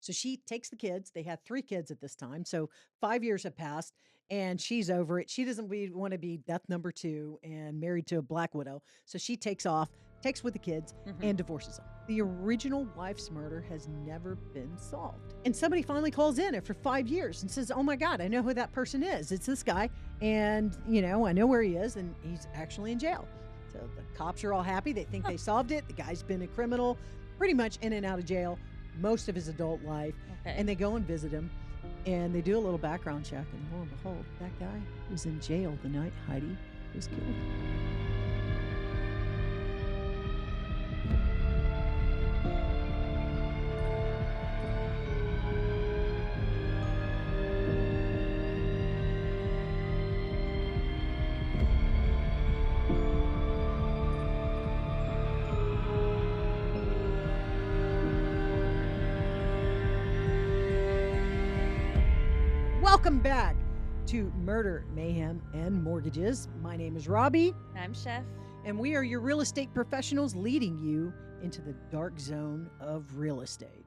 So she takes the kids. They had 3 kids at this time. So 5 years have passed and she's over it. She doesn't want to be death number 2 and married to a black widow. So she takes off, takes with the kids, Mhm. and divorces them. The original wife's murder has never been solved. And somebody finally calls in after 5 years and says, "Oh my God, I know who that person is. It's this guy. And, I know where he is, and he's actually in jail." So the cops are all happy. They think they solved it. The guy's been a criminal pretty much in and out of jail most of his adult life. Okay. And they go and visit him and they do a little background check. And lo and behold, that guy was in jail the night Heidi was killed. Welcome back to Murder, Mayhem, and Mortgages. My name is Robbie, I'm Chef. and we are your real estate professionals leading you into the dark zone of real estate.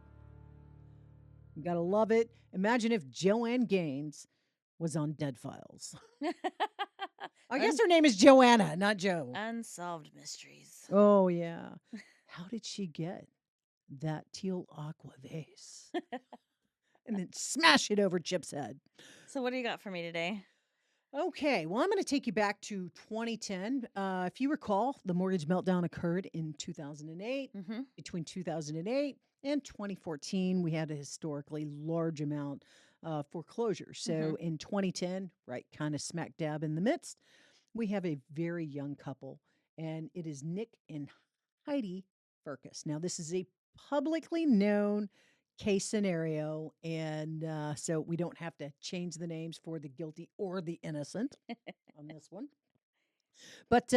You gotta love it. Imagine if Joanne Gaines was on Dead Files. I guess her name is Joanna, not Joe. Unsolved mysteries. Oh, yeah. How did she get that teal aqua vase? And then smash it over Chip's head. So, what do you got for me today? Okay, well, I'm going to take you back to 2010. If you recall, the mortgage meltdown occurred in 2008. Mm-hmm. Between 2008 and 2014, we had a historically large amount of foreclosures. So in 2010, right, kind of smack dab in the midst, we have a very young couple, and it is Nick and Heidi Furcus. Now, this is a publicly known case scenario, and so we don't have to change the names for the guilty or the innocent on this one. But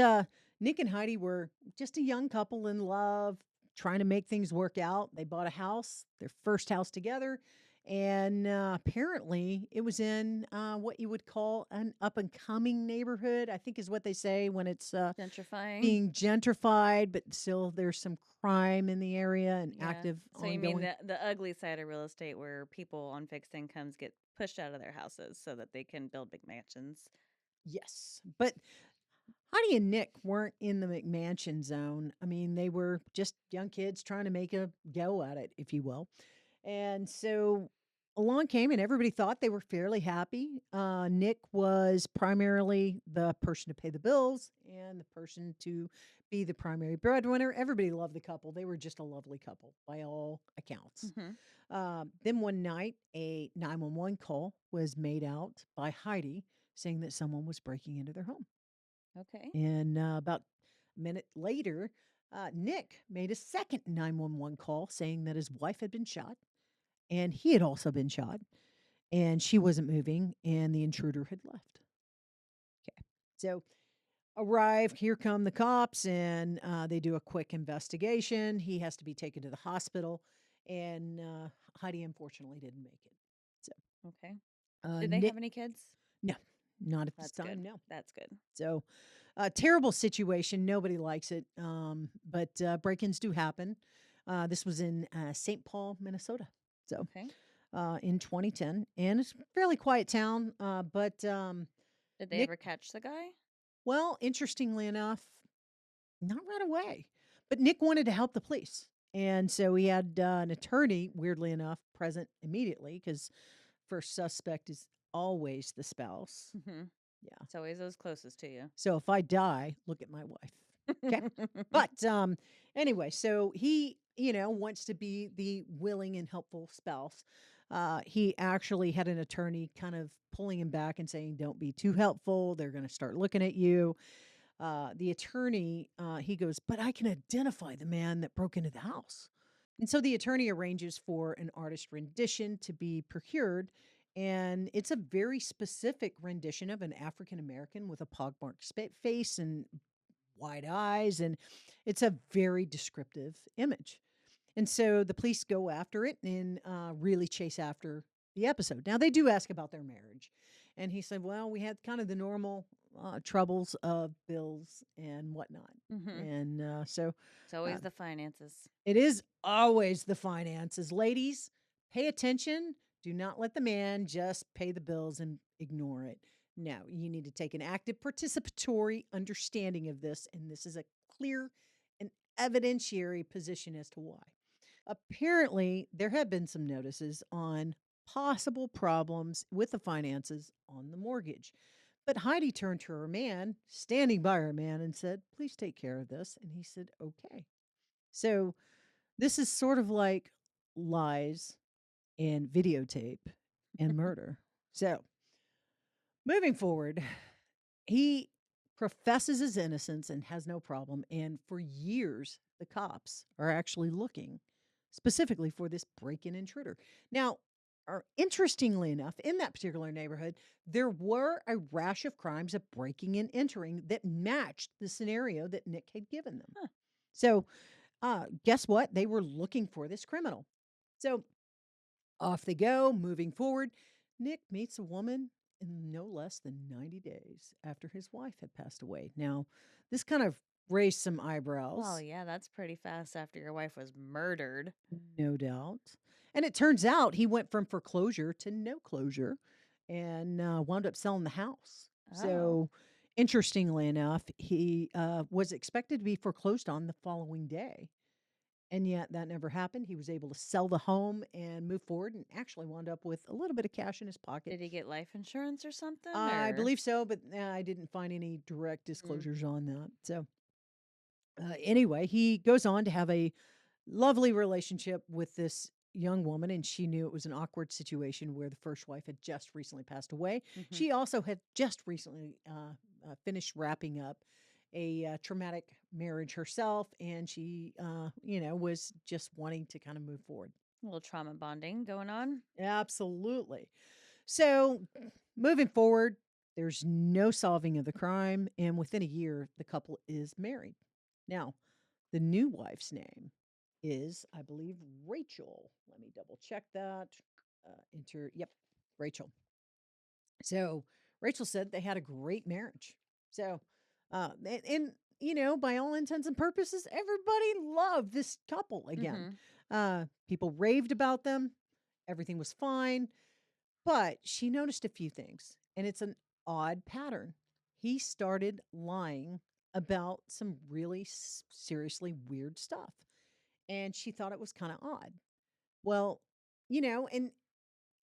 Nick and Heidi were just a young couple in love, trying to make things work out. They bought a house, their first house together, and apparently it was in what you would call an up and coming neighborhood, I think is what they say when it's Gentrifying. being gentrified, but still there's some crime in the area and Yeah. active So, you mean ongoing. the ugly side of real estate where people on fixed incomes get pushed out of their houses so that they can build big mansions? Yes. But Heidi and Nick weren't in the McMansion zone. I mean, they were just young kids trying to make a go at it, if you will. And so along came, and everybody thought they were fairly happy. Nick was primarily the person to pay the bills and the person to be the primary breadwinner. Everybody loved the couple. They were just a lovely couple by all accounts. Mm-hmm. Then one night, a 911 call was made out by Heidi saying that someone was breaking into their home. Okay. And about a minute later, Nick made a second 911 call saying that his wife had been shot and he had also been shot and she wasn't moving and the intruder had left. Okay. So arrive, here come the cops, and they do a quick investigation. He has to be taken to the hospital, and Heidi unfortunately didn't make it. So Okay. Did they Nick, have any kids? no, not at this That's time, good. no. That's good. So, terrible situation. Nobody likes it. But break-ins do happen. This was in St. Paul, Minnesota. So, Okay. in 2010, and it's a fairly quiet town. But Did they Nick, ever catch the guy? well, interestingly enough, not right away. But Nick wanted to help the police, and so he had an attorney. Weirdly enough, present immediately because first suspect is always the spouse. Mm-hmm. Yeah. It's always those closest to you. So if I die, look at my wife. Okay. But anyway, so he, wants to be the willing and helpful spouse. He actually had an attorney kind of pulling him back and saying, "Don't be too helpful. They're going to start looking at you." The attorney, he goes, "But I can identify the man that broke into the house." And so the attorney arranges for an artist rendition to be procured. And it's a very specific rendition of an African American with a pockmarked face and wide eyes. And it's a very descriptive image. And so the police go after it and really chase after the episode. Now, they do ask about their marriage. And he said, "Well, we had kind of the normal troubles of bills and whatnot." Mm-hmm. And so It's always uh, the finances. it is always the finances. Ladies, Pay attention. Do not let the man just pay the bills and ignore it. No, you need to take an active participatory understanding of this. And this is a clear and evidentiary position as to why. Apparently, there have been some notices on possible problems with the finances on the mortgage. But Heidi turned to her man, standing by her man, and said, "Please take care of this." And he said, "Okay." So this is sort of like lies and videotape and murder. So moving forward, he professes his innocence and has no problem. And for years, the cops are actually looking specifically for this break in intruder. Now, interestingly enough, in that particular neighborhood, there were a rash of crimes of breaking and entering that matched the scenario that Nick had given them. Huh. So, guess what? They were looking for this criminal. So, off they go, moving forward. Nick meets a woman in no less than 90 days after his wife had passed away. Now, this kind of raised some Well, eyebrows, yeah, that's pretty fast after your wife was murdered. no doubt. And it turns out he went from foreclosure to no closure and wound up selling the house. Oh. So, interestingly enough, he was expected to be foreclosed on the following day. And yet that never happened. He was able to sell the home and move forward and actually wound up with a little bit of cash in his pocket. Did he get life insurance or something? I Or believe so, but I didn't find any direct mm. disclosures on that. So, anyway, he goes on to have a lovely relationship with this young woman, and she knew it was an awkward situation where the first wife had just recently passed away. Hmm. She also had just recently finished wrapping up a traumatic marriage herself, and she, was just wanting to kind of move forward. A little trauma bonding going on. Absolutely. So, moving forward, there's no solving of the crime, and within a year, the couple is married. Now, the new wife's name is, I believe, Rachel. Let me double check that. Yep, Rachel. So, Rachel said they had a great marriage. So, by all intents and purposes, everybody loved this couple again. Hmm. People raved about them. Everything was fine. But she noticed a few things, and it's an odd pattern. He started lying about some really seriously weird stuff, and she thought it was kind of odd. Well, and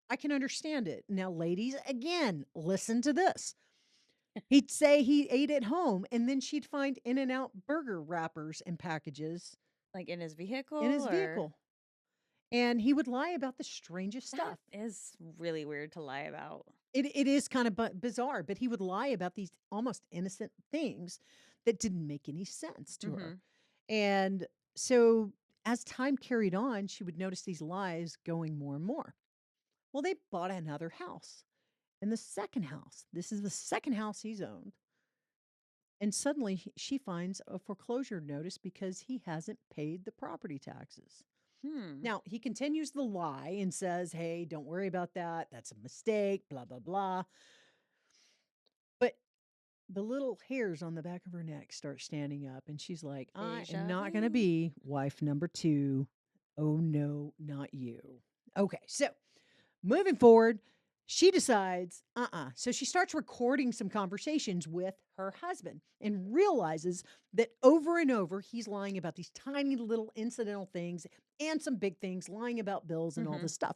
I can understand it. Now, ladies, again, listen to this. He'd say he ate at home, and then she'd find In N Out burger wrappers and packages Like in his in his vehicle, or vehicle. And he would lie about the strangest that stuff. is really weird to lie about. It is kind of bizarre, but he would lie about these almost innocent things that didn't make any sense to her. Hmm. And so as time carried on, she would notice these lies going more and more. Well, they bought another house. And the second house, this is the second house he's owned. And suddenly she finds a foreclosure notice because he hasn't paid the property taxes. Hmm. Now, he continues the lie and says, "Hey, don't worry about that. That's a mistake, blah, blah, blah." But the little hairs on the back of her neck start standing up, and she's like, "I am Deja not going to vu. be wife number two. Oh, no, not you." Okay, so moving forward, she decides, So she starts recording some conversations with her husband and realizes that over and over, he's lying about these tiny little incidental things and some big things, lying about bills and all Hmm. this stuff.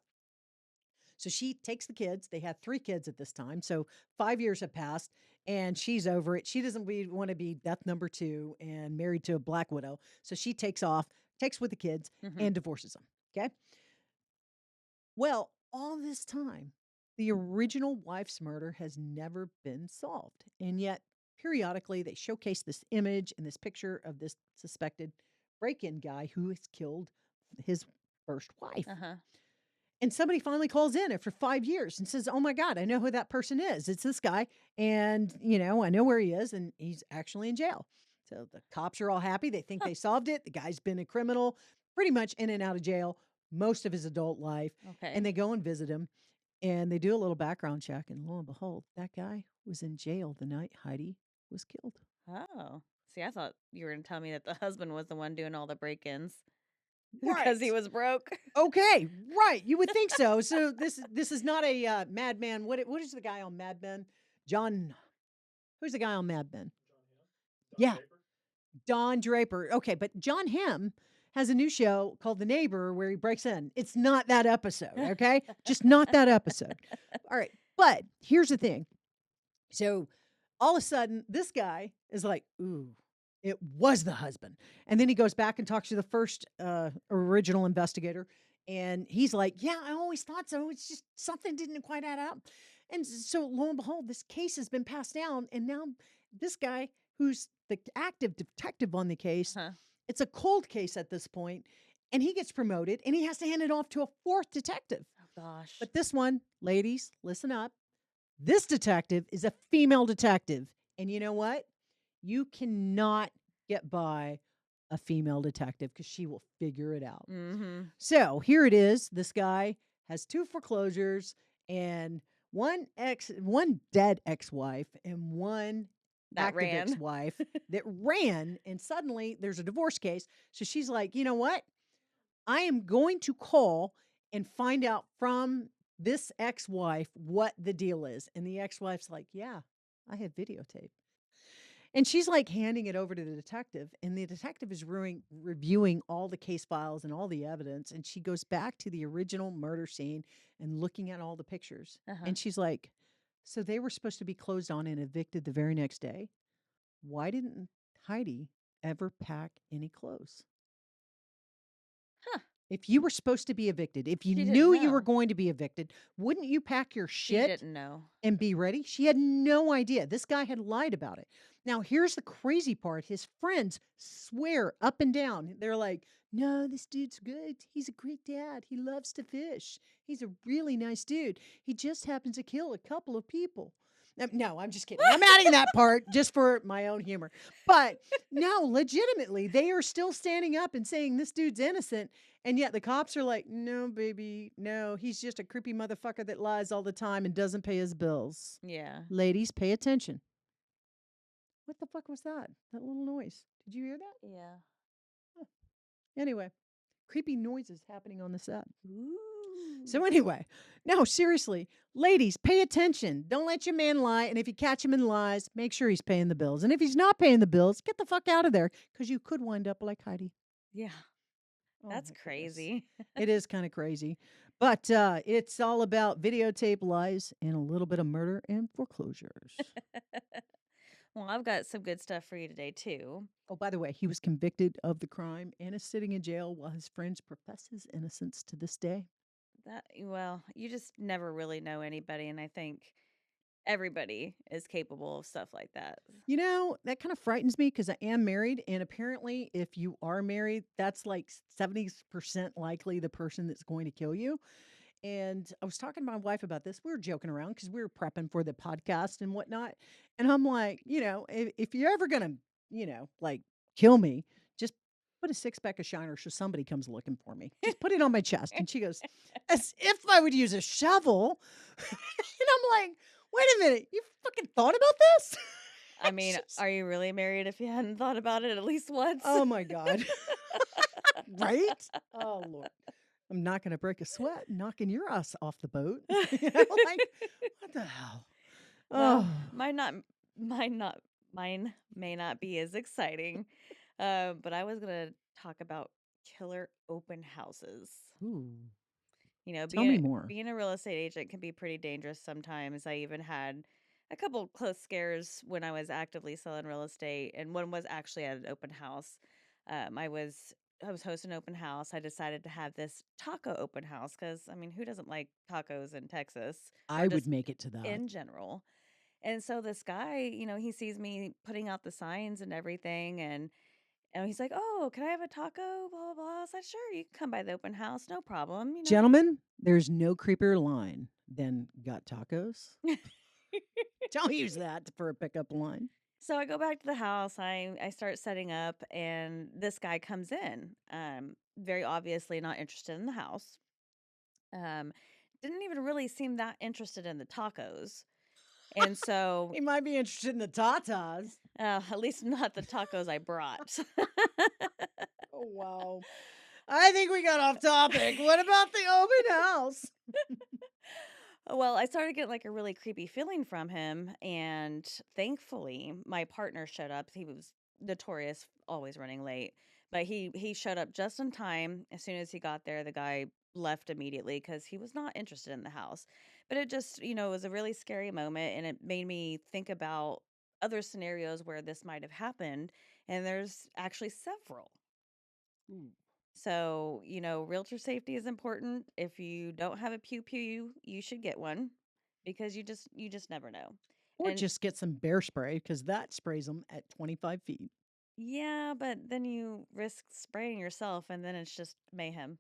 So she takes the kids. They had 3 kids at this time. So 5 years have passed and she's over it. She doesn't want to be death number 2 and married to a black widow. So she takes off, takes with the kids Hmm. and divorces them. Okay? Well, all this time, the original wife's murder has never been solved. And yet, periodically, they showcase this image and this picture of this suspected break in guy who has killed his first wife. Uh-huh. And somebody finally calls in after 5 years and says, "Oh my god, I know who that person is. It's this guy, and, I know where he is, and he's actually in jail." So the cops are all happy. They think Huh. they solved it. The guy's been a criminal pretty much in and out of jail most of his adult life, and Okay. they go and visit him, and they do a little background check, and lo and behold, that guy was in jail the night Heidi was killed. Oh. See, I thought you were gonna tell me that the husband was the one doing all the break-ins. because he Right. was broke. Okay, right. You would think so. So this is not a Mad Men. What is the guy on Mad Men? John. Who's the guy on Mad Men? Yeah, Don Draper. Okay, but John Hamm has a new show called The Neighbor where he breaks in. It's not that episode. Okay, just not that episode. All right, but here's the thing. So all of a sudden, this guy is like, ooh, it was the husband. And then he goes back and talks to the first original investigator. And he's like, yeah, I always thought so. It's just something didn't quite add up. And so lo and behold, this case has been passed down. And now this guy, who's the active detective on the case, Huh. it's a cold case at this point, and he gets promoted and he has to hand it off to a fourth detective. Oh gosh. But this one, ladies, listen up. This detective is a female detective. And you know what? You cannot get by a female detective because she will figure it out. Mm-hmm. So here it is. This guy has 2 foreclosures and one dead ex-wife and one That active ran. ex-wife that ran, and suddenly there's a divorce case. So she's like, you know what? I am going to call and find out from this ex-wife what the deal is. And the ex-wife's like, yeah, I have videotape. And she's like handing it over to the detective, and the detective is reviewing all the case files and all the evidence. And she goes back to the original murder scene and looking at all the pictures. Uh-huh. And she's like, so they were supposed to be closed on and evicted the very next day. Why didn't Heidi ever pack any clothes? Huh. If you were supposed to be evicted, if you She didn't knew you were know. going to be evicted, wouldn't you pack your She shit didn't know. and be ready? She had no idea. This guy had lied about it. Now, here's the crazy part. His friends swear up and down. They're like, no, this dude's good. He's a great dad. He loves to fish. He's a really nice dude. He just happens to kill a couple of people. No, I'm just kidding. I'm adding that part just for my own humor. But no, legitimately, they are still standing up and saying this dude's innocent. And yet the cops are like, no, baby, no, he's just a creepy motherfucker that lies all the time and doesn't pay his bills. Yeah. Ladies, pay attention. What the fuck was that? That little noise. Did you hear that? Yeah. Anyway, creepy noises happening on the set. Ooh. So anyway, no, seriously, ladies, pay attention. Don't let your man lie. And if you catch him in lies, make sure he's paying the bills. And if he's not paying the bills, get the fuck out of there because you could wind up like Heidi. Yeah. Oh, That's my goodness. crazy. It is kind of crazy. But it's all about videotape lies and a little bit of murder and foreclosures. Well, I've got some good stuff for you today, too. Oh, by the way, he was convicted of the crime and is sitting in jail while his friends profess his innocence to this day. Well, you just never really know anybody, and I think everybody is capable of stuff like that. You know, that kind of frightens me because I am married. And apparently, if you are married, that's like 70% likely the person that's going to kill you. And I was talking to my wife about this. We were joking around because we were prepping for the podcast and whatnot. And I'm like, if you're ever going to, like kill me, just put a 6-pack of Shiner so somebody comes looking for me. Just put it on my chest. And she goes, as if I would use a shovel. And I'm like, wait a minute. You fucking thought about this? I mean, are you really married if you hadn't thought about it at least once? Oh my God. Right? Oh Lord. I'm not going to break a sweat knocking your ass off the boat. Like, what the hell? Well, Oh, mine may not be as exciting, but I was gonna talk about killer open houses. ooh. You know, Tell me more. being a real estate agent can be pretty dangerous sometimes. I even had a couple close scares when I was actively selling real estate, and one was actually at an open house. I was hosting an open house. I decided to have this taco open house because I mean, who doesn't like tacos in Texas or I would just make it to that. in general? And so this guy, he sees me putting out the signs and everything, and he's like, "Oh, can I have a taco?" Blah blah blah. I said, "Sure, you can come by the open house, no problem." Gentlemen, there's no creepier line than got tacos. Don't use that for a pickup line. So I go back to the house. I start setting up, and this guy comes in. Very obviously not interested in the house. Um, didn't even really seem that interested in the tacos, and so He might be interested in the tatas. at least not the tacos I brought. Oh, wow. I think we got off topic. What about the open house? Well, I started getting like a really creepy feeling from him, and thankfully, my partner showed up. He was notorious, always running late, but he showed up just in time. As soon as he got there, the guy left immediately because he was not interested in the house. But it just, was a really scary moment, and it made me think about other scenarios where this might have happened, and there's actually several. Ooh. So, realtor safety is important. If you don't have a pew pew, you should get one because you just never know. Or And just get some bear spray because that sprays them at 25 feet. yeah, but then you risk spraying yourself and then it's just mayhem.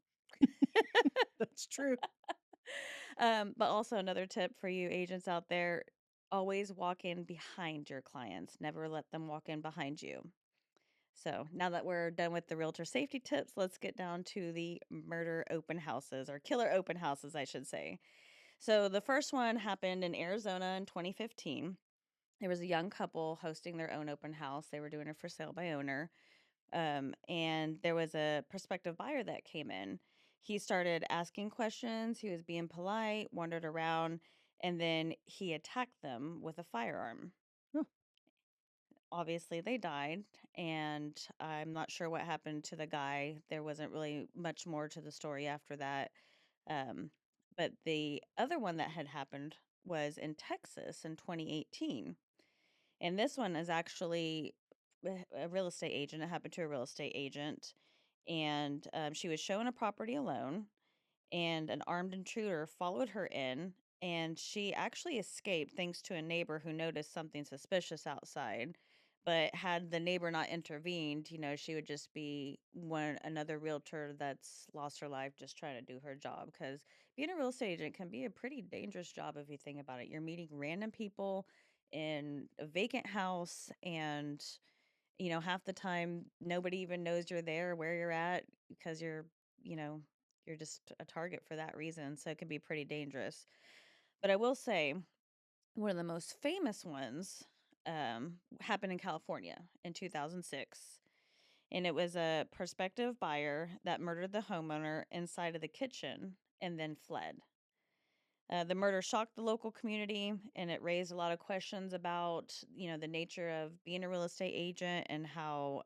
That's true. But also another tip for you agents out there, always walk in behind your clients. Never let them walk in behind you. So now that we're done with the realtor safety tips, let's get down to the murder open houses or killer open houses, I should say. So the first one happened in Arizona in 2015. There was a young couple hosting their own open house. They were doing it for sale by owner. And there was a prospective buyer that came in. He started asking questions. He was being polite, wandered around, and then he attacked them with a firearm. Oh, Obviously, they died, and I'm not sure what happened to the guy. There wasn't really much more to the story after that. Um, but the other one that had happened was in Texas in 2018. And this one is actually a real estate agent. It happened to a real estate agent. And she was showing a property alone, and an armed intruder followed her in. And she actually escaped thanks to a neighbor who noticed something suspicious outside. But had the neighbor not intervened, she would just be another realtor that's lost her life just trying to do her job. Because being a real estate agent can be a pretty dangerous job if you think about it. You're meeting random people in a vacant house, and half the time nobody even knows you're there, where you're at, because you know, you're just a target for that reason. So it can be pretty dangerous. But I will say one of the most famous ones happened in California in 2006. And it was a prospective buyer that murdered the homeowner inside of the kitchen and then fled. The murder shocked the local community, and it raised a lot of questions about, the nature of being a real estate agent and how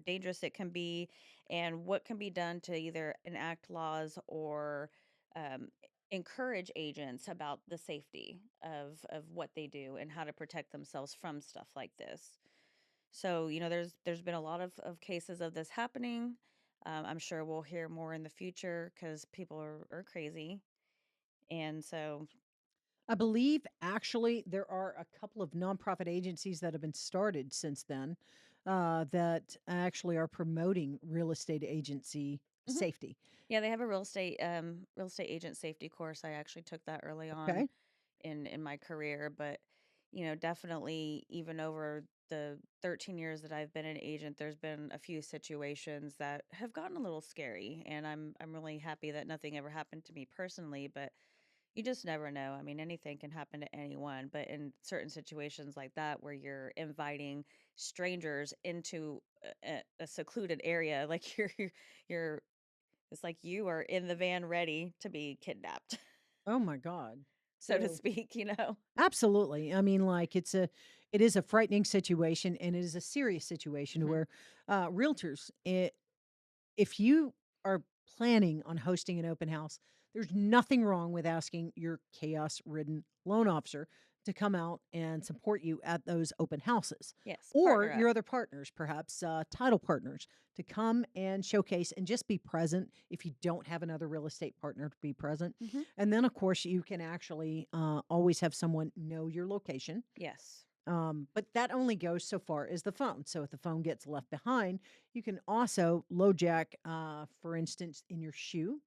dangerous it can be, and what can be done to either enact laws or um, encourage agents about the safety of what they do and how to protect themselves from stuff like this. So, there's been a lot of cases of this happening. I'm sure we'll hear more in the future because people are crazy. And so I believe actually there are a couple of nonprofit agencies that have been started since then that actually are promoting real estate agency mhm. safety. Yeah, they have a real estate agent safety course. I actually took that early on Okay. in my career, but definitely even over the 13 years that I've been an agent, there's been a few situations that have gotten a little scary, and I'm really happy that nothing ever happened to me personally, but you just never know. I mean, anything can happen to anyone, but in certain situations like that where you're inviting strangers into a secluded area, like you're it's like you are in the van ready to be kidnapped, Oh my God. so to So speak. absolutely. I mean, like it is a frightening situation and it is a serious situation Mhm. where realtors, if you are planning on hosting an open house, there's nothing wrong with asking your chaos ridden loan officer to come out and support you at those open houses. Yes, Or partner your up. other partners, perhaps title partners, to come and showcase and just be present if you don't have another real estate partner to be present. Mhm. And then, of course, you can actually always have someone know your location, Yes. but that only goes so far as the phone. So if the phone gets left behind, you can also low jack, for instance, in your shoe.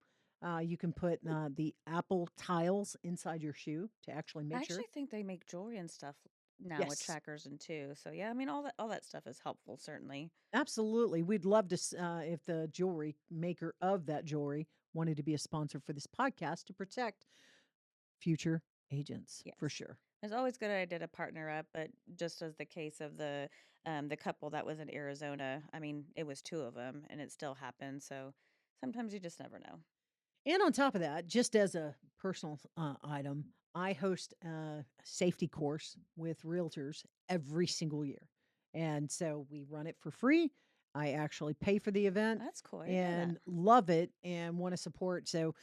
You can put the Apple tiles inside your shoe to actually I make sure. actually think they make jewelry and stuff now with Yes, trackers and too. So yeah, I mean all that stuff is helpful certainly. absolutely. We'd love to, if the jewelry maker of that jewelry wanted to be a sponsor for this podcast to protect future agents Yes. for sure. It's always a good idea to partner up, but just as the case of the couple that was in Arizona, I mean, it was two of them and it still happened, so Sometimes you just never know. And on top of that, just as a personal item, I host a safety course with realtors every single year. And so we run it for free. I actually pay for the event That's cool. I didn't know that. and love it and want to support. So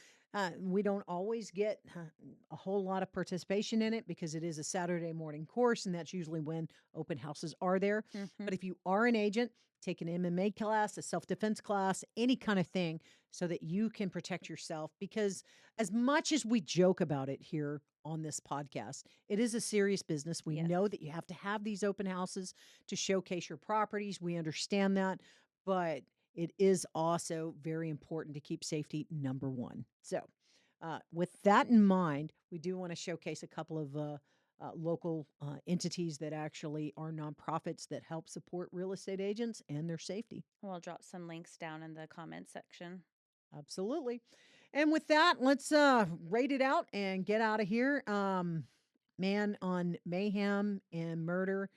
we don't always get a whole lot of participation in it because it is a Saturday morning course, and that's usually when open houses are there. Hmm. But if you are an agent, take an MMA class, a self defense class, any kind of thing so that you can protect yourself. Because as much as we joke about it here on this podcast, it is a serious business. We Yes. know that you have to have these open houses to showcase your properties. We understand that, but it is also very important to keep safety number one. So, with that in mind, we do want to showcase a couple of local entities that actually are nonprofits that help support real estate agents and their safety. We'll drop some links down in the comment section. Absolutely. And with that, let's rate it out and get out of here. Man, on mayhem and murder,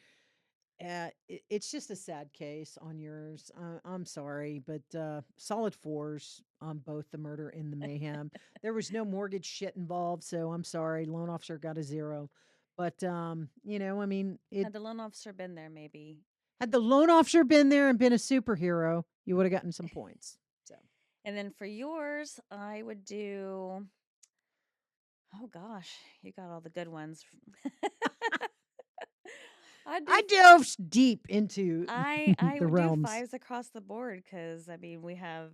it's just a sad case on yours. I'm sorry, but solid fours on both the murder and the mayhem. There was no mortgage shit involved, so I'm sorry. Loan officer got a 0. But I mean, it Had the loan officer been there, maybe. had the loan officer been there and been a superhero, you would have gotten some points. So And then for yours, I would do. Oh gosh, you got all the good ones. I'd do I dove deep into I the would do realms. fives across the board because I mean we have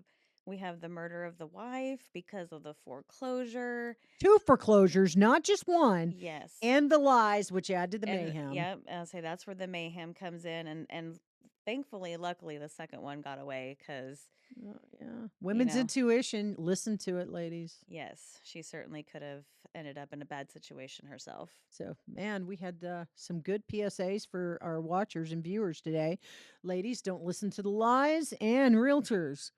the murder of the wife because of the foreclosure. 2 foreclosures, not just 1, Yes. and the lies, which add to the And mayhem. yep, I'll say that's where the mayhem comes in and thankfully luckily the second one got away cuz Yeah. you Women's know, intuition. Listen to it, ladies. yes, she certainly could have ended up in a bad situation herself. So, man, we had some good PSAs for our watchers and viewers today. Ladies, don't listen to the lies, and realtors,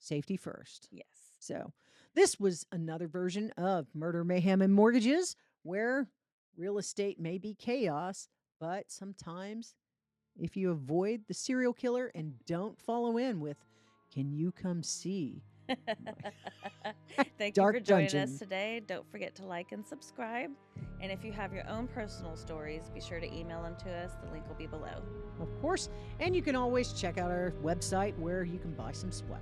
safety first. Yes. So, this was another version of Murder, Mayhem, and Mortgages, where real estate may be chaos, but sometimes if you avoid the serial killer and don't follow in with, can you come see my Thank you for dark joining us dungeon? today. Don't forget to like and subscribe. And if you have your own personal stories, be sure to email them to us. The link will be below. Of course. And you can always check out our website where you can buy some swag.